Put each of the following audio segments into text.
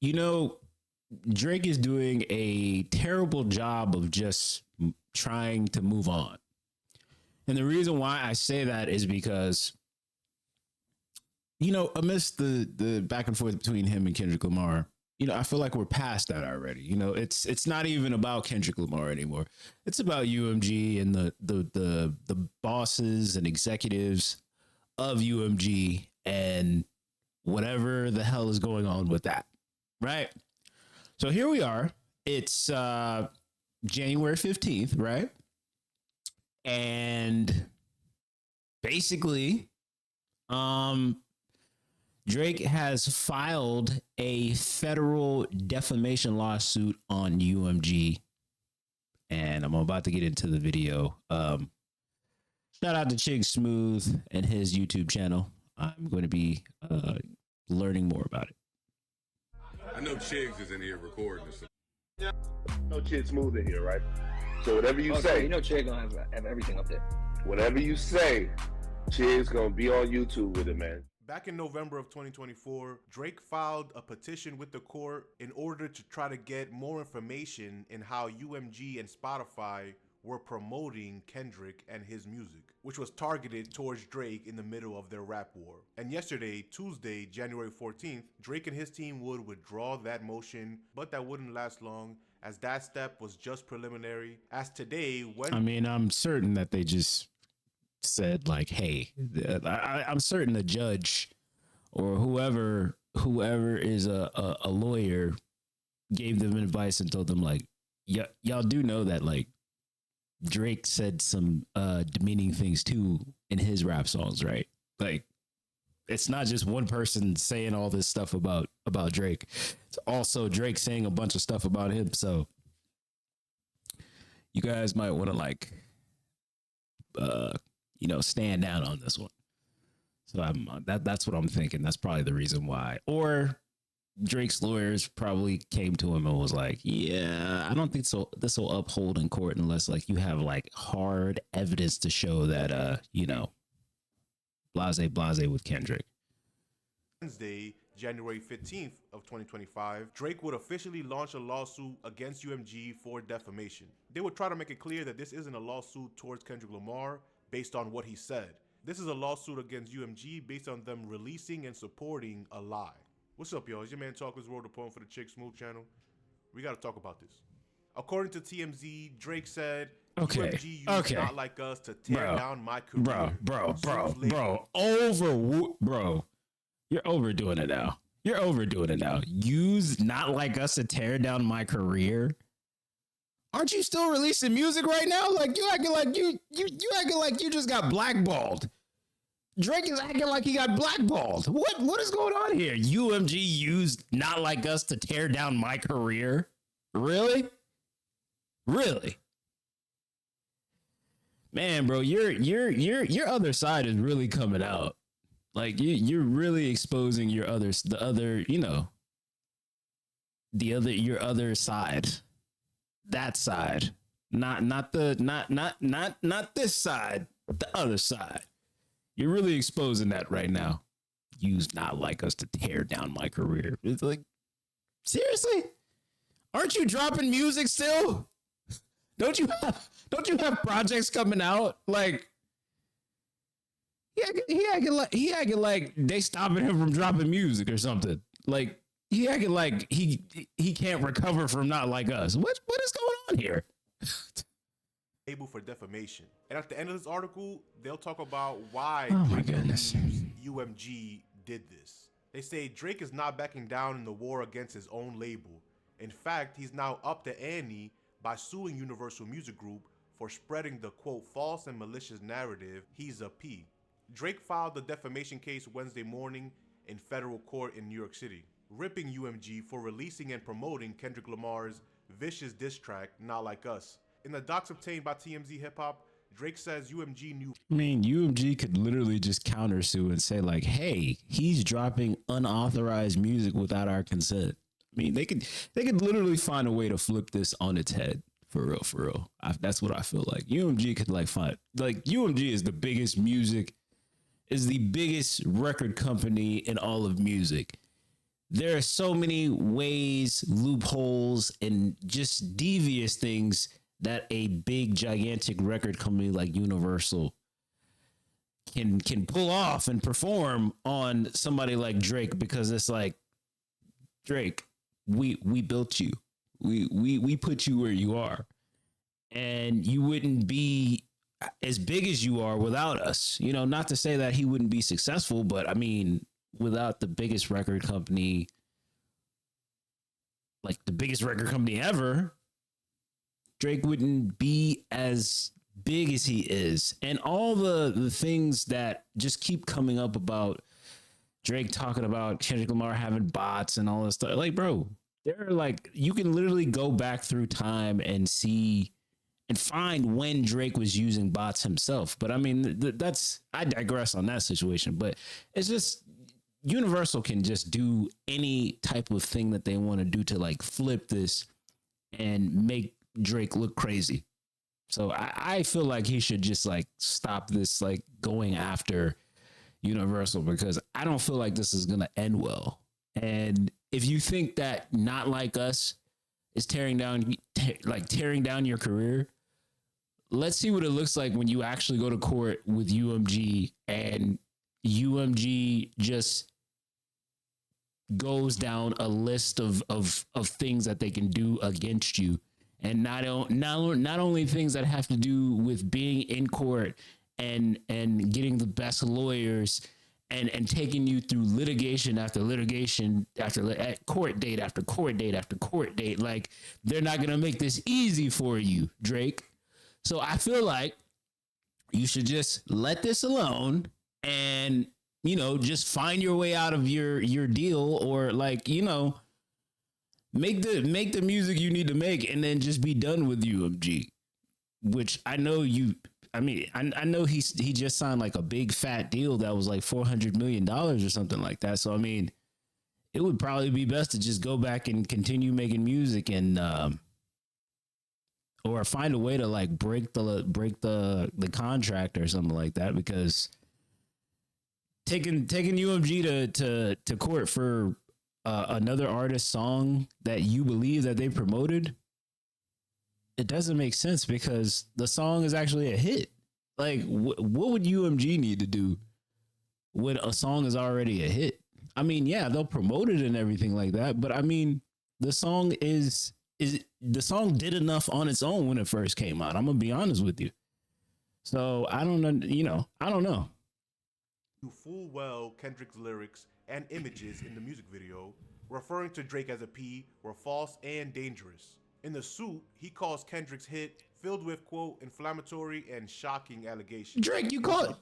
You know, Drake is doing a terrible job of just trying to move on. And the reason why I say that is because, amidst the back and forth between him and Kendrick Lamar, I feel like we're past that already. It's not even about Kendrick Lamar anymore. It's about UMG and the bosses and executives of UMG and whatever the hell is going on with that. Right. So here we are. It's January 15th, right? And basically, Drake has filed a federal defamation lawsuit on UMG. And I'm about to get into the video. Shout out to Chig Smooth and his YouTube channel. I'm going to be learning more about it. I know Chigs is in here recording this. No Chig Smooth in here, right? So whatever you say, you know Chig gonna have everything up there. Whatever you say, Chig's gonna be on YouTube with it, man. Back in November of 2024, Drake filed a petition with the court in order to try to get more information in how UMG and Spotify were promoting Kendrick and his music, which was targeted towards Drake in the middle of their rap war. And yesterday, Tuesday, January 14th, Drake and his team would withdraw that motion, but that wouldn't last long, as that step was just preliminary. As today, I'm certain that they just said like, hey, I'm certain the judge or whoever is a lawyer gave them advice and told them like, y'all do know that like Drake said some demeaning things too in his rap songs, right? Like, it's not just one person saying all this stuff about Drake. It's also Drake saying a bunch of stuff about him. So you guys might want to like, stand down on this one. So that's what I'm thinking. That's probably the reason why. Or Drake's lawyers probably came to him and was like, yeah, I don't think so. This will uphold in court unless like you have like hard evidence to show that, blase with Kendrick. Wednesday, January 15th of 2025, Drake would officially launch a lawsuit against UMG for defamation. They would try to make it clear that this isn't a lawsuit towards Kendrick Lamar based on what he said. This is a lawsuit against UMG based on them releasing and supporting a lie. What's up, y'all? It's your man Talker's World Report for the Chick Smooth channel. We got to talk about this. According to TMZ, Drake said, UMG used Not Like Us to tear down my career. Bro. You're overdoing it now. Use Not Like Us to tear down my career. Aren't you still releasing music right now? Like you acting like you acting like you just got blackballed. Drake is acting like he got blackballed. What is going on here? UMG used Not Like Us to tear down my career. Really? Man, bro, your other side is really coming out. Like you're really exposing your other side. That side. Not this side, the other side. You're really exposing that right now. Use Not Like Us to tear down my career. It's like, seriously? Aren't you dropping music still? Don't you have projects coming out? Like, he acting like they stopping him from dropping music or something. Like, he acting like he can't recover from Not Like Us. What is going on here? Able for defamation. And at the end of this article, they'll talk about why UMG did this. They say Drake is not backing down in the war against his own label. In fact, he's now up the ante by suing Universal Music Group for spreading the quote false and malicious narrative he's a P. Drake filed the defamation case Wednesday morning in federal court in New York City, ripping UMG for releasing and promoting Kendrick Lamar's vicious diss track, Not Like Us. In the docs obtained by TMZ Hip Hop, Drake says UMG knew. I mean, UMG could literally just countersue and say like, hey, he's dropping unauthorized music without our consent. I mean, they could literally find a way to flip this on its head. For real. That's what I feel like. UMG could like find, like UMG is the biggest record company in all of music. there are so many ways, loopholes, and just devious things that a big, gigantic record company like Universal can pull off and perform on somebody like Drake, because it's like, Drake, we built you. We put you where you are. And you wouldn't be as big as you are without us. You know, not to say that he wouldn't be successful, but I mean, without the biggest record company, like the biggest record company ever, Drake wouldn't be as big as he is. And all the things that just keep coming up about Drake talking about Kendrick Lamar having bots and all this stuff. Like, bro, they're like, you can literally go back through time and see and find when Drake was using bots himself. But I mean, I digress on that situation. But it's just, Universal can just do any type of thing that they want to do to like flip this and make Drake look crazy. So I feel like he should just like stop this, like going after Universal, because I don't feel like this is going to end well. And if you think that Not Like Us is tearing down your career, let's see what it looks like when you actually go to court with UMG and UMG just goes down a list of things that they can do against you. And not only things that have to do with being in court and getting the best lawyers and taking you through litigation after litigation after court date after court date after court date. Like, they're not going to make this easy for you, Drake. So I feel like you should just let this alone and, you know, just find your way out of your deal, or like, you know, make the music you need to make and then just be done with UMG, which I know I know he just signed like a big fat deal that was like $400 million or something like that. So, I mean, it would probably be best to just go back and continue making music and, or find a way to like break the contract or something like that, because taking UMG to court for another artist's song that you believe that they promoted, it doesn't make sense, because the song is actually a hit. Like, what would UMG need to do when a song is already a hit? I mean, yeah, they'll promote it and everything like that, but I mean, the song the song did enough on its own when it first came out. I'm gonna be honest with you. So I don't know, I don't know. You full well Kendrick's lyrics and images in the music video, referring to Drake as a P, were false and dangerous. In the suit, he calls Kendrick's hit filled with, quote, inflammatory and shocking allegations. Drake, you called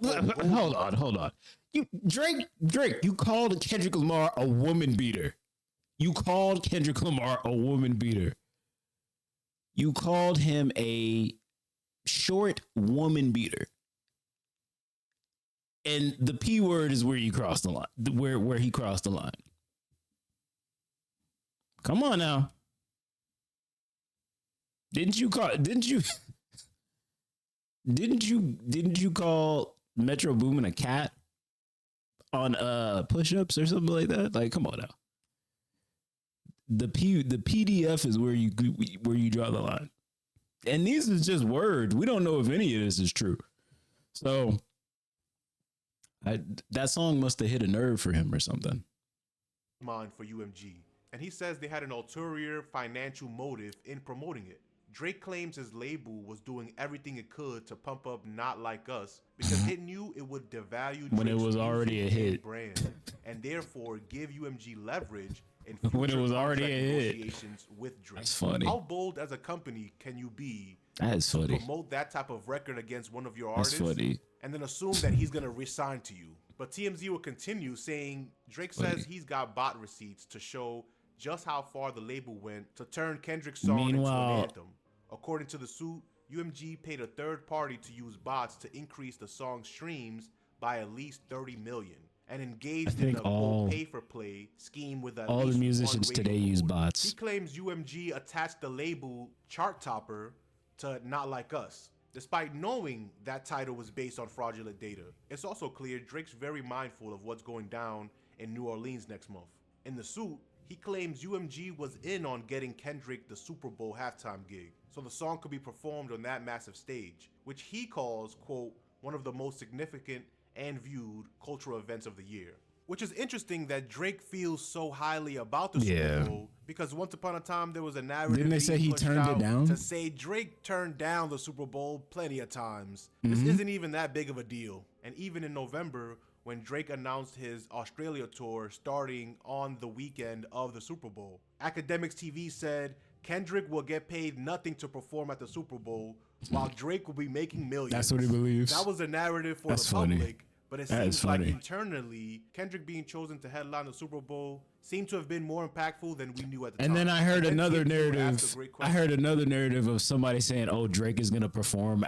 hold on. Drake, you called Kendrick Lamar a woman beater. You called Kendrick Lamar a woman beater. You called him a short woman beater. And the P word is where you cross the line, where he crossed the line. Come on now. Didn't you call Metro Boomin a cat on push-ups or something like that? Like, come on now. The PDF is where you draw the line. And these is just words. We don't know if any of this is true. So that song must have hit a nerve for him or something. Mind for UMG. And he says they had an ulterior financial motive in promoting it. Drake claims his label was doing everything it could to pump up Not Like Us because it knew it would devalue when it was Drake's already a music and hit brand, and therefore give UMG leverage in when it future was already a contract hit. negotiations with Drake. That's funny. How bold as a company can you be That is to funny. promote that type of record against one of your That's artists funny. and then assume that he's going to resign to you? But TMZ will continue saying Drake says he's got bot receipts to show just how far the label went to turn Kendrick's song into an anthem. According to the suit, UMG paid a third party to use bots to increase the song's streams by at least 30 million and engaged in a quote, pay-for-play scheme with at all least the musicians one today rating use board. bots. He claims UMG attached the label chart topper to Not Like Us, despite knowing that title was based on fraudulent data. It's also clear Drake's very mindful of what's going down in New Orleans next month. In the suit, he claims UMG was in on getting Kendrick the Super Bowl halftime gig, so the song could be performed on that massive stage, which he calls, quote, one of the most significant and viewed cultural events of the year. Which is interesting that Drake feels so highly about the Super Bowl, because once upon a time there was a narrative. Didn't they say he turned it down? To say Drake turned down the Super Bowl plenty of times. This isn't even that big of a deal. And even in November, when Drake announced his Australia tour starting on the weekend of the Super Bowl, Academics TV said Kendrick will get paid nothing to perform at the Super Bowl, while Drake will be making millions. That's what he believes. That was the narrative for the public. But it seems like internally, Kendrick being chosen to headline the Super Bowl seemed to have been more impactful than we knew at the time. And then I heard another narrative. I heard another narrative of somebody saying, "Oh, Drake is gonna perform for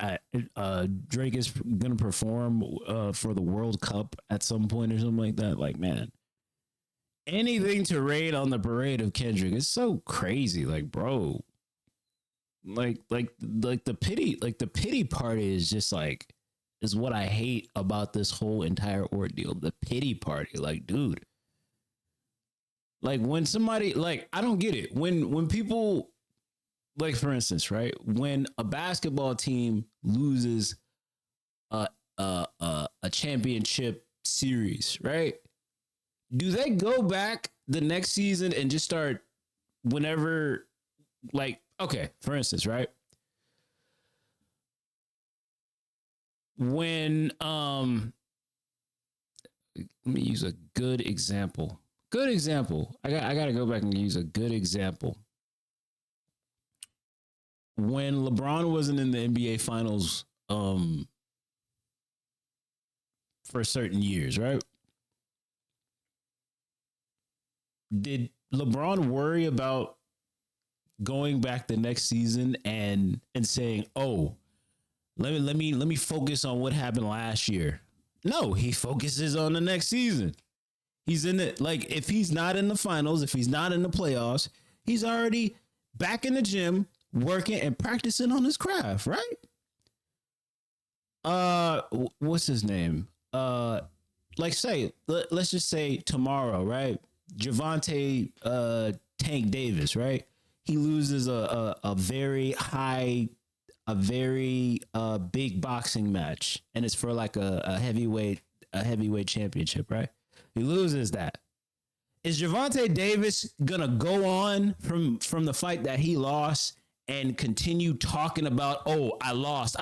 the World Cup at some point or something like that." Like, man, anything to rain on the parade of Kendrick is so crazy. Like, bro, like the pity party is just like. Is what I hate about this whole entire ordeal. The pity party. Like, dude. Like, when somebody, like, I don't get it. When people, like, for instance, right? When a basketball team loses a championship series, right? Do they go back the next season and just start whenever, like, okay, for instance, right? When let me use a good example. I gotta go back and use a good example. When LeBron wasn't in the NBA finals for certain years, right? Did LeBron worry about going back the next season and saying, "Oh, Let me focus on what happened last year"? No, he focuses on the next season. He's in it. Like, if he's not in the finals, if he's not in the playoffs, he's already back in the gym working and practicing on his craft, right? What's his name? Let's just say tomorrow, right? Javante Tank Davis, right? He loses a very big boxing match, and it's for like a heavyweight championship, right? He loses that. Is Javante Davis gonna go on from the fight that he lost and continue talking about, "Oh, I lost.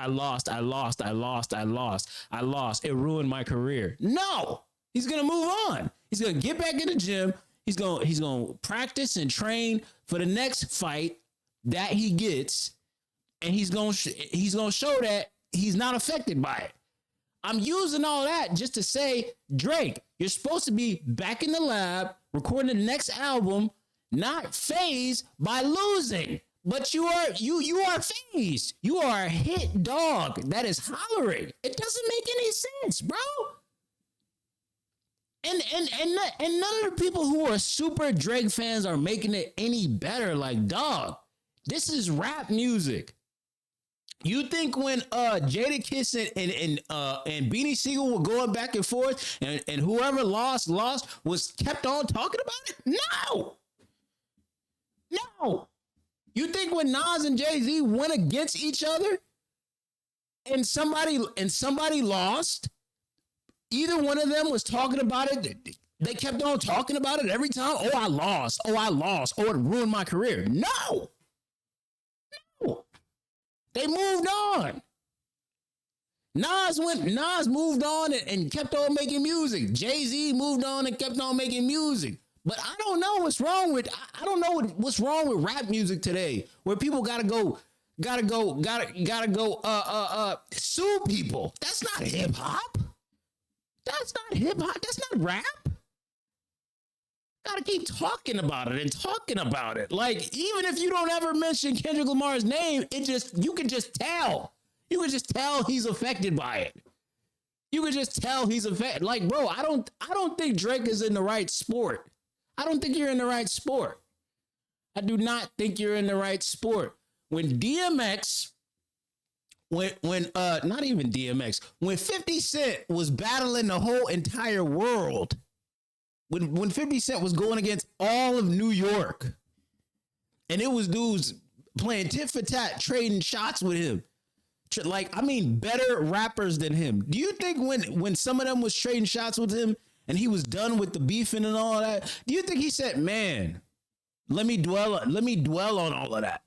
It ruined my career"? No, he's gonna move on. He's gonna get back in the gym. He's gonna practice and train for the next fight that he gets. And he's gonna show that he's not affected by it. I'm using all that just to say, Drake, you're supposed to be back in the lab recording the next album, not phased by losing. But you are phased. You are a hit dog that is hollering. It doesn't make any sense, bro. And none of the people who are super Drake fans are making it any better. Like, dog, this is rap music. You think when Jadakiss and Beanie Siegel were going back and forth and whoever lost was kept on talking about it? No. You think when Nas and Jay-Z went against each other and somebody lost, either one of them was talking about it? They kept on talking about it every time. "Oh, I lost. Oh, it ruined my career." No. They moved on. Nas moved on and kept on making music. Jay-Z moved on and kept on making music. But I don't know what's wrong with rap music today, where people gotta go sue people. That's not hip hop. That's not rap. Gotta keep talking about it. Like, even if you don't ever mention Kendrick Lamar's name, you can just tell. You can just tell he's affected by it. You can just tell he's affected. Like, bro, I don't think Drake is in the right sport. I don't think you're in the right sport. I do not think you're in the right sport. When DMX, not even DMX, when 50 Cent was battling the whole entire world when 50 Cent was going against all of New York, and it was dudes playing tit for tat, trading shots with him. Like, I mean, better rappers than him. Do you think when some of them was trading shots with him and he was done with the beefing and all that, do you think he said, man, let me dwell on all of that?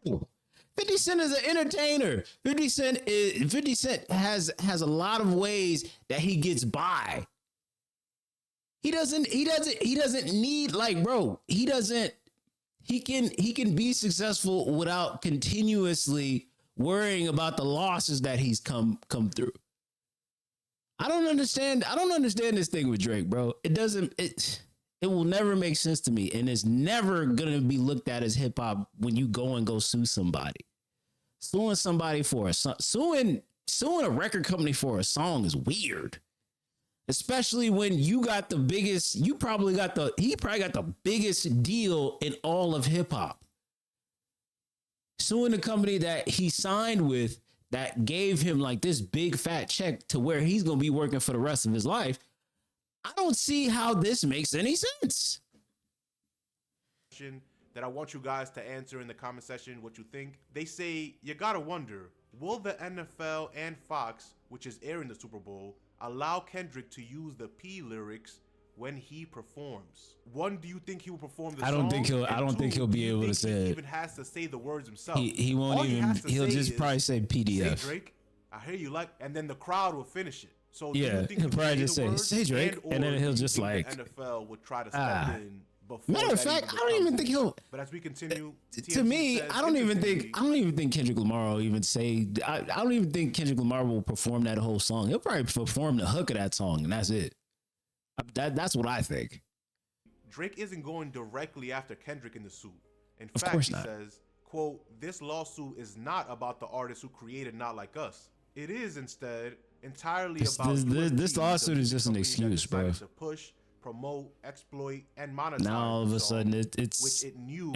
No. 50 Cent is an entertainer. 50 Cent has a lot of ways that he gets by. He doesn't need, like, bro, he can be successful without continuously worrying about the losses that he's come through. I don't understand this thing with Drake, bro. It will never make sense to me, and it's never gonna be looked at as hip hop when you go sue somebody. Suing somebody for a song, suing a record company for a song is weird. Especially when you got the biggest, he probably got the biggest deal in all of hip hop. Suing the company that he signed with that gave him like this big fat check to where he's going to be working for the rest of his life. I don't see how this makes any sense. That I want you guys to answer in the comment section what you think. They say, you gotta wonder, will the NFL and Fox, which is airing the Super Bowl, allow Kendrick to use the P lyrics when he performs? One, do you think he will perform the song? I don't think he'll be able to say it. He even has to say the words himself. He won't even. He'll just probably say PDF. Say Drake, I hear you like, and then the crowd will finish it. So yeah, he'll probably just say Drake, and then he'll just like the NFL would try to step in. Matter of fact, I don't even think he'll. But as we continue, to me, I don't even think Kendrick Lamar will even say. I don't even think Kendrick Lamar will perform that whole song. He'll probably perform the hook of that song, and that's it. That's what I think. Drake isn't going directly after Kendrick in the suit. In fact, he says, "quote This lawsuit is not about the artists who created Not Like Us. It is instead entirely about this lawsuit is just an excuse, bro. To push, promote, exploit, and monetize. Now all of a sudden it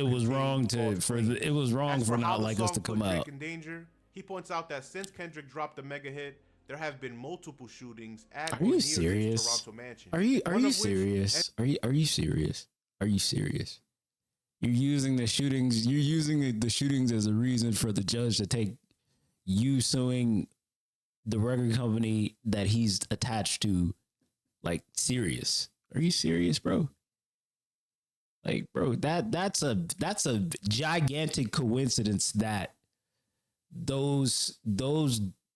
was wrong for Not Like Us to come out. In danger, he points out that since Kendrick dropped the mega hit, there have been multiple shootings at Are you serious? Toronto mansion. Are you serious? Are you serious? Are you serious? You're using the shootings as a reason for the judge to take you suing the record company that he's attached to, like, serious. Are you serious, bro? Like, bro, that's a gigantic coincidence that those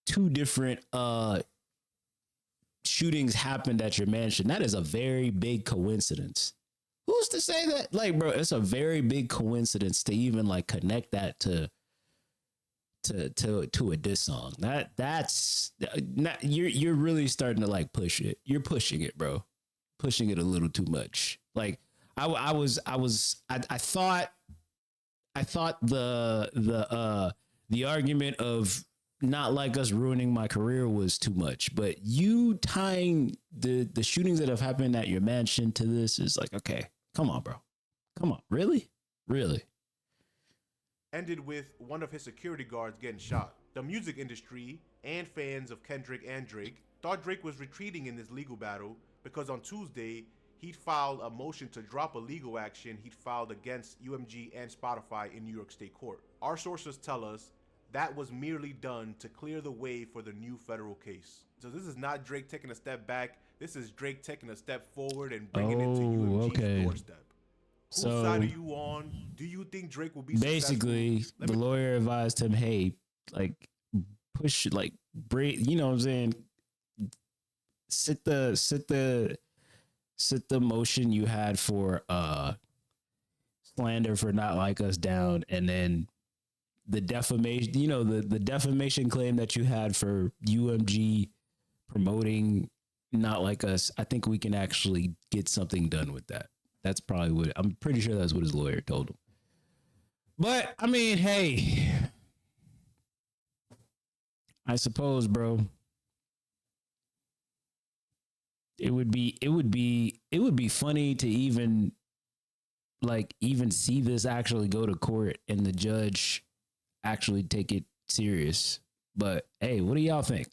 two different shootings happened at your mansion. That is a very big coincidence. Who's to say that? Like, bro, it's a very big coincidence to even like connect that to a diss song. That's you're really starting to like push it. You're pushing it, bro. Pushing it a little too much. Like I thought the argument of Not Like Us ruining my career was too much, but you tying the shootings that have happened at your mansion to this is like, okay, come on, bro. Come on. Really? Ended with one of his security guards getting shot. The music industry and fans of Kendrick and Drake thought Drake was retreating in this legal battle because on Tuesday, he'd filed a motion to drop a legal action he'd filed against UMG and Spotify in New York State Court. Our sources tell us that was merely done to clear the way for the new federal case. So this is not Drake taking a step back. This is Drake taking a step forward and bringing it to UMG's doorstep. Whose side are you on? Do you think Drake will be basically successful? The lawyer advised him, hey, like push, like break, you know what I'm saying? Sit the motion you had for slander for Not Like Us down, and then the defamation, you know, the defamation claim that you had for UMG promoting Not Like Us. I think we can actually get something done with that. That's probably what, I'm pretty sure that's what his lawyer told him. But I mean, hey, I suppose, bro, it would be funny to even see this actually go to court and the judge actually take it serious. But hey, what do y'all think?